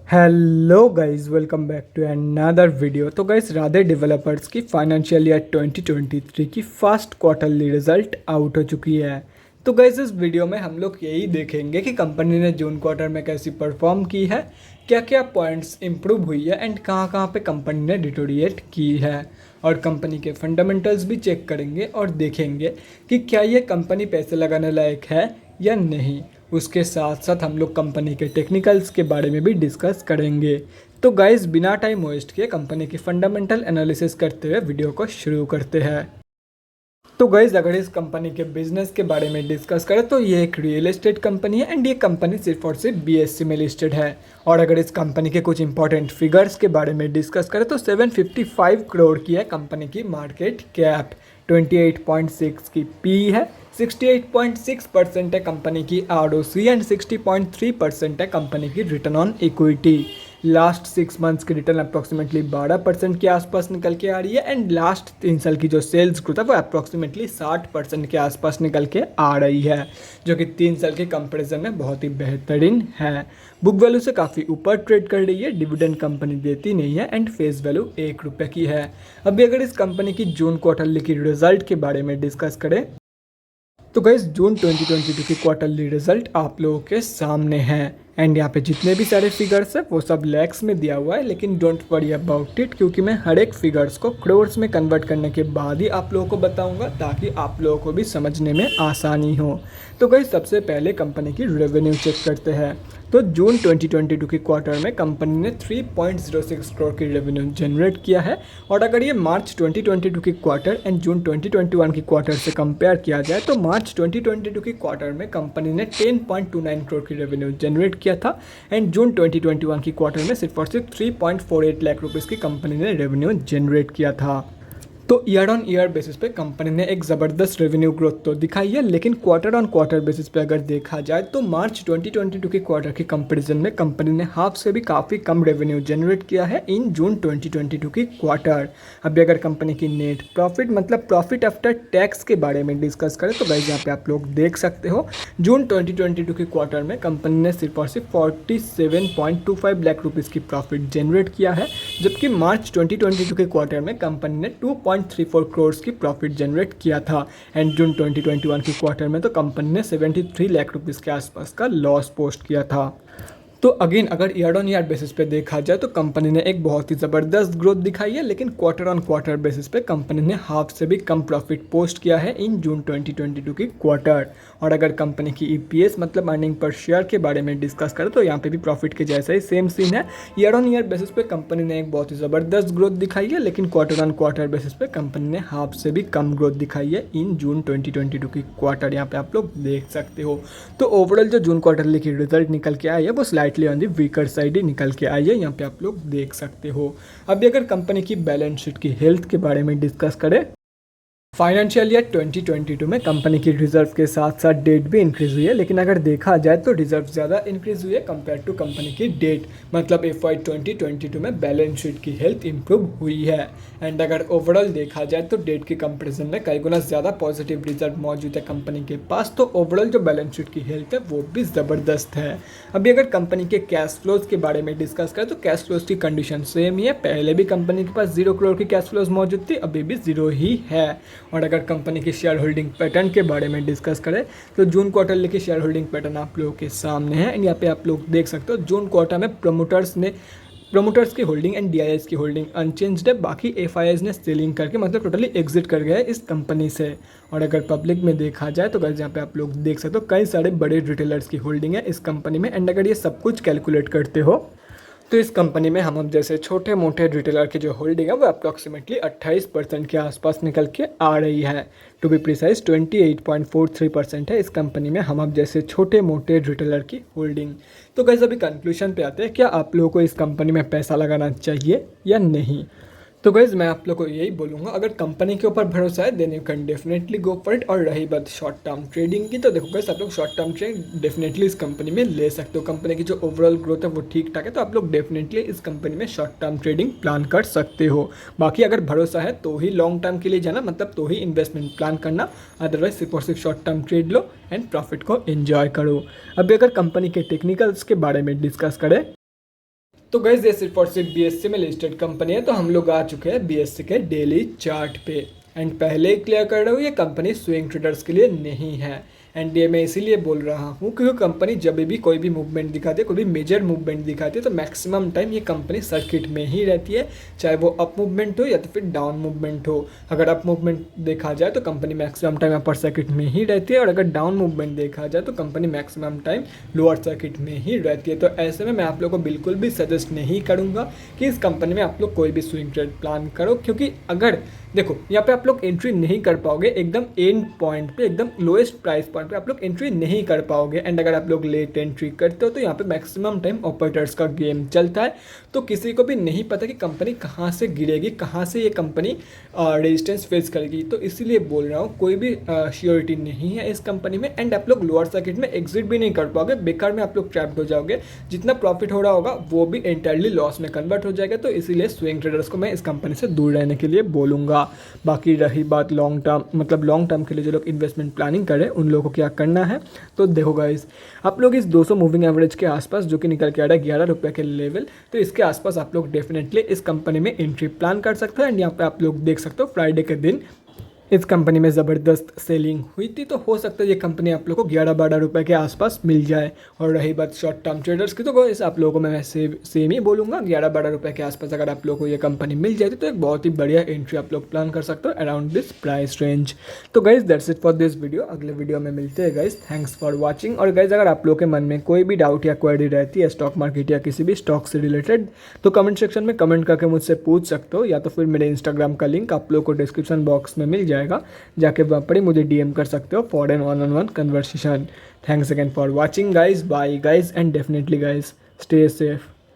Hello guys, welcome back to another video. तो guys, Radhe developers की financial year 2023 की first quarterly result out हो चुकी है। तो गाइस, इस वीडियो में हम लोग यही देखेंगे कि कंपनी ने जून क्वार्टर में कैसी परफॉर्म की है, क्या क्या पॉइंट्स इंप्रूव हुई है एंड कहाँ कहाँ पे कंपनी ने डिटोरिएट की है, और कंपनी के फंडामेंटल्स भी चेक करेंगे और देखेंगे कि क्या ये कंपनी पैसे लगाने लायक है या नहीं। उसके साथ साथ हम लोग कंपनी के टेक्निकल्स के बारे में भी डिस्कस करेंगे। तो गाइस, बिना टाइम वेस्ट किए कंपनी की फंडामेंटल एनालिसिस करते हुए वीडियो को शुरू करते हैं। तो गाइस, अगर इस कंपनी के बिजनेस के बारे में डिस्कस करें तो ये एक रियल एस्टेट कंपनी है एंड ये कंपनी सिर्फ और सिर्फ बीएससी में लिस्टेड है। और अगर इस कंपनी के कुछ इंपॉर्टेंट फिगर्स के बारे में डिस्कस करें तो 755 करोड़ की है कंपनी की मार्केट कैप, 28.6 की पी है, 68.6% है कंपनी की आरओसी एंड 60.3% है कंपनी की return on equity. Last 6 months की रिटर्न अप्रॉक्सीमेटली 12% के आसपास निकल के आ रही है एंड लास्ट 3 साल की जो सेल्स ग्रोथ है वो अप्रॉक्सीमेटली 60% के आसपास निकल के आ रही है, जो कि 3 साल के कंपैरिजन में बहुत ही बेहतरीन है। बुक वैल्यू से काफ़ी ऊपर ट्रेड कर रही है, डिविडेंड कंपनी देती नहीं है एंड फेस वैल्यू 1 रुपये की है। अभी अगर इस कंपनी की जून क्वार्टरली की रिजल्ट के बारे में डिस्कस करें तो गाइस, जून 2022 की क्वार्टरली रिजल्ट आप लोगों के सामने है एंड यहाँ पे जितने भी सारे फिगर्स है वो सब लैक्स में दिया हुआ है, लेकिन डोंट वरी अबाउट इट, क्योंकि मैं हर एक फिगर्स को क्रोर्स में कन्वर्ट करने के बाद ही आप लोगों को बताऊंगा ताकि आप लोगों को भी समझने में आसानी हो। तो गाइस, सबसे पहले कंपनी की रेवेन्यू चेक करते हैं। तो जून 2022 की क्वार्टर में कंपनी ने 3.06 करोड़ की रेवेन्यू जनरेट किया है, और अगर ये मार्च 2022 की क्वार्टर एंड जून 2021 की क्वार्टर से कंपेयर किया जाए तो मार्च 2022 की क्वार्टर में कंपनी ने 10.29 करोड़ की रेवेन्यू जनरेट किया था एंड जून 2021 की क्वार्टर में सिर्फ और सिर्फ 3.48 लाख रुपीज़ की कंपनी ने रेवेन्यू जनरेट किया था। तो ईयर ऑन ईयर बेसिस पे कंपनी ने एक ज़बरदस्त रेवेन्यू ग्रोथ तो दिखाई है, लेकिन क्वार्टर ऑन क्वार्टर बेसिस पे अगर देखा जाए तो मार्च 2022 के क्वार्टर के कंपैरिजन में कंपनी ने हाफ से भी काफ़ी कम रेवेन्यू जनरेट किया है इन जून 2022 की क्वार्टर। अभी अगर कंपनी की नेट प्रॉफिट मतलब प्रॉफिट आफ्टर टैक्स के बारे में डिस्कस करें तो गाइस, यहाँ पे आप लोग देख सकते हो जून 2022 के क्वार्टर में कंपनी ने सिर्फ और सिर्फ 47.25 लाख रुपीज़ की प्रॉफिट जनरेट किया है, जबकि मार्च 2022 के क्वार्टर में कंपनी ने 2.34 करोड़ की प्रॉफिट जनरेट किया था एंड जून 2021 की क्वार्टर में तो कंपनी ने 73 लाख रुपीज़ के आसपास का लॉस पोस्ट किया था। तो अगेन अगर ईयर ऑन ईयर बेसिस पे देखा जाए तो कंपनी ने एक बहुत ही ज़बरदस्त ग्रोथ दिखाई है, लेकिन क्वार्टर ऑन क्वार्टर बेसिस पे कंपनी ने हाफ से भी कम प्रॉफिट पोस्ट किया है इन जून 2022 की क्वार्टर। और अगर कंपनी की ईपीएस मतलब अर्निंग पर शेयर के बारे में डिस्कस करें तो यहाँ पे भी प्रॉफिट के जैसा ही सेम सीन है। ईयर ऑन ईयर बेसिस पे कंपनी ने एक बहुत ही ज़बरदस्त ग्रोथ दिखाई है, लेकिन क्वार्टर ऑन क्वार्टर बेसिस पे कंपनी ने हाफ से भी कम ग्रोथ दिखाई है इन जून 2022 की क्वार्टर, यहाँ पे आप लोग देख सकते हो। तो ओवरऑल जो जून क्वार्टरली की रिजल्ट निकल के आई है वो slightly on the weaker side ही निकल के आई है, यहाँ पे आप लोग देख सकते हो। अभी अगर कंपनी की बैलेंस शीट की हेल्थ के बारे में डिस्कस करें, फाइनेंशियल ईयर 2022 में कंपनी की रिजर्व के साथ साथ डेट भी इंक्रीज हुई है, लेकिन अगर देखा जाए तो रिजर्व ज़्यादा इंक्रीज हुई है कंपेयर टू कंपनी की डेट, मतलब FY 2022 में बैलेंस शीट की हेल्थ इंप्रूव हुई है। एंड अगर ओवरऑल देखा जाए तो डेट के कंपेरिजन में कई गुना ज़्यादा पॉजिटिव रिजर्व मौजूद है कंपनी के पास, तो ओवरऑल जो बैलेंस शीट की हेल्थ है वो भी ज़बरदस्त है। अभी अगर कंपनी के कैश फ्लोज के बारे में डिस्कस करें तो कैश फ्लोज की कंडीशन सेम ही है, पहले भी कंपनी के पास 0 करोड़ की कैश फ्लोज मौजूद थी, अभी भी 0 ही है। और अगर कंपनी की शेयर होल्डिंग पैटर्न के बारे में डिस्कस करें तो जून क्वार्टर की शेयर होल्डिंग पैटर्न आप लोगों के सामने है एंड यहाँ पे आप लोग देख सकते हो जून क्वार्टर में प्रमोटर्स की होल्डिंग एंड डीआईएस की होल्डिंग अनचेंज्ड है, बाकी एफआईआईज ने सेलिंग करके मतलब टोटली एग्जिट कर गया है इस कंपनी से। और अगर पब्लिक में देखा जाए तो गाइस, यहाँ पे आप लोग देख सकते हो कई सारे बड़े रिटेलर्स की होल्डिंग है इस कंपनी में एंड अगर ये सब कुछ कैलकुलेट करते हो तो इस कंपनी में हम जैसे छोटे मोटे रिटेलर की जो होल्डिंग है वो अप्रॉक्सीमेटली 28% के आसपास निकल के आ रही है। टू बी प्रिसाइज 28.43% है इस कंपनी में हम जैसे छोटे मोटे रिटेलर की होल्डिंग। तो गाइस, अभी कंक्लूजन पे आते हैं, क्या आप लोगों को इस कंपनी में पैसा लगाना चाहिए या नहीं। तो गाइज, मैं आप लोग को यही बोलूँगा, अगर कंपनी के ऊपर भरोसा है then you can definitely go for it. और रही बात शॉर्ट टर्म ट्रेडिंग की, तो देखो गाइज, आप लोग शॉर्ट टर्म ट्रेड डेफिनेटली इस कंपनी में ले सकते हो। कंपनी की जो ओवरऑल ग्रोथ है वो ठीक ठाक है, तो आप लोग डेफिनेटली इस कंपनी में शॉर्ट टर्म ट्रेडिंग प्लान कर सकते हो। बाकी अगर भरोसा है तो ही लॉन्ग टर्म के लिए जाना, मतलब तो ही इन्वेस्टमेंट प्लान करना, अदरवाइज सिर्फ और सिर्फ short term trade low and profit को एंजॉय करो। अभी अगर कंपनी के टेक्निकल्स के बारे में डिस्कस करें तो गाइस ये सिर्फ और सिर्फ बीएससी में लिस्टेड कंपनी है, तो हम लोग आ चुके हैं बीएससी के डेली चार्ट पे। एंड पहले ही क्लियर कर रहा हूँ, ये कंपनी स्विंग ट्रेडर्स के लिए नहीं है। एंड ये मैं इसीलिए बोल रहा हूँ क्योंकि कंपनी जब भी कोई भी मूवमेंट दिखाती है, कोई भी मेजर मूवमेंट दिखाती है, तो मैक्सिमम टाइम ये कंपनी सर्किट में ही रहती है, चाहे वो अप मूवमेंट हो या तो फिर डाउन मूवमेंट हो। अगर अप मूवमेंट देखा जाए तो company maximum time upper circuit में ही रहती है, और अगर डाउन मूवमेंट देखा जाए तो company maximum time lower circuit में ही रहती है। तो ऐसे में मैं आप लोग को बिल्कुल भी सजेस्ट नहीं करूँगा कि इस कंपनी में आप लोग कोई भी स्विंग ट्रेड प्लान करो, क्योंकि अगर देखो यहाँ पे आप लोग एंट्री नहीं कर पाओगे, एकदम एंड पॉइंट पे, एकदम लोएस्ट प्राइस पॉइंट पे आप लोग एंट्री नहीं कर पाओगे। एंड अगर आप लोग लेट एंट्री करते हो तो यहाँ पे मैक्सिमम टाइम ऑपरेटर्स का गेम चलता है, तो किसी को भी नहीं पता कि कंपनी कहाँ से गिरेगी, कहाँ से ये कंपनी रेजिस्टेंस फेस करेगी। तो इसीलिए बोल रहा हूँ कोई भी श्योरिटी नहीं है इस कंपनी में। एंड आप लोग लोअर सर्किट में एग्जिट भी नहीं कर पाओगे, बेकार में आप लोग ट्रैप्ड हो जाओगे, जितना प्रॉफिट हो रहा होगा वो भी एंटायरली लॉस में कन्वर्ट हो जाएगा। तो इसीलिए स्विंग ट्रेडर्स को मैं इस कंपनी से दूर रहने के लिए बोलूँगा। बाकी रही बात लॉन्ग टर्म, मतलब लॉन्ग टर्म के लिए जो लोग इन्वेस्टमेंट प्लानिंग करें उन लोगों को क्या करना है, तो देखो गाइस, आप लोग इस 200 मूविंग एवरेज के आसपास जो कि निकल के आ रहा है 11 रुपये के लेवल, तो इसके आसपास आप लोग डेफिनेटली इस कंपनी में एंट्री प्लान कर सकते हो। एंड यहाँ पे आप लोग देख सकते हो फ्राइडे के दिन इस कंपनी में ज़बरदस्त सेलिंग हुई थी, तो हो सकता है ये कंपनी आप लोग को 11-12 रुपये के आसपास मिल जाए। और रही बात शॉर्ट टर्म ट्रेडर्स की, तो इस आप लोगों को मैं सेम ही बोलूँगा, 11-12 रुपये के आसपास अगर आप लोग को ये कंपनी मिल जाती तो एक बहुत ही बढ़िया एंट्री आप लोग प्लान कर सकते हो अराउंड दिस प्राइस रेंज। तो guys that's it for this video, अगले वीडियो में मिलते हैं गाइज। Thanks for watching. और गाइज अगर आप लोग के मन में कोई भी डाउट या क्वेरी रहती है स्टॉक मार्केट या किसी भी स्टॉक से रिलेटेड, तो कमेंट सेक्शन में कमेंट करके मुझसे पूछ सकते हो, या तो फिर मेरे इंस्टाग्राम का लिंक आप लोग को डिस्क्रिप्शन बॉक्स में मिल जाएगा, जाके वहाँ पर ही मुझे डीएम कर सकते हो for an one on one conversation. Thanks again for watching guys, bye guys, and definitely guys stay safe.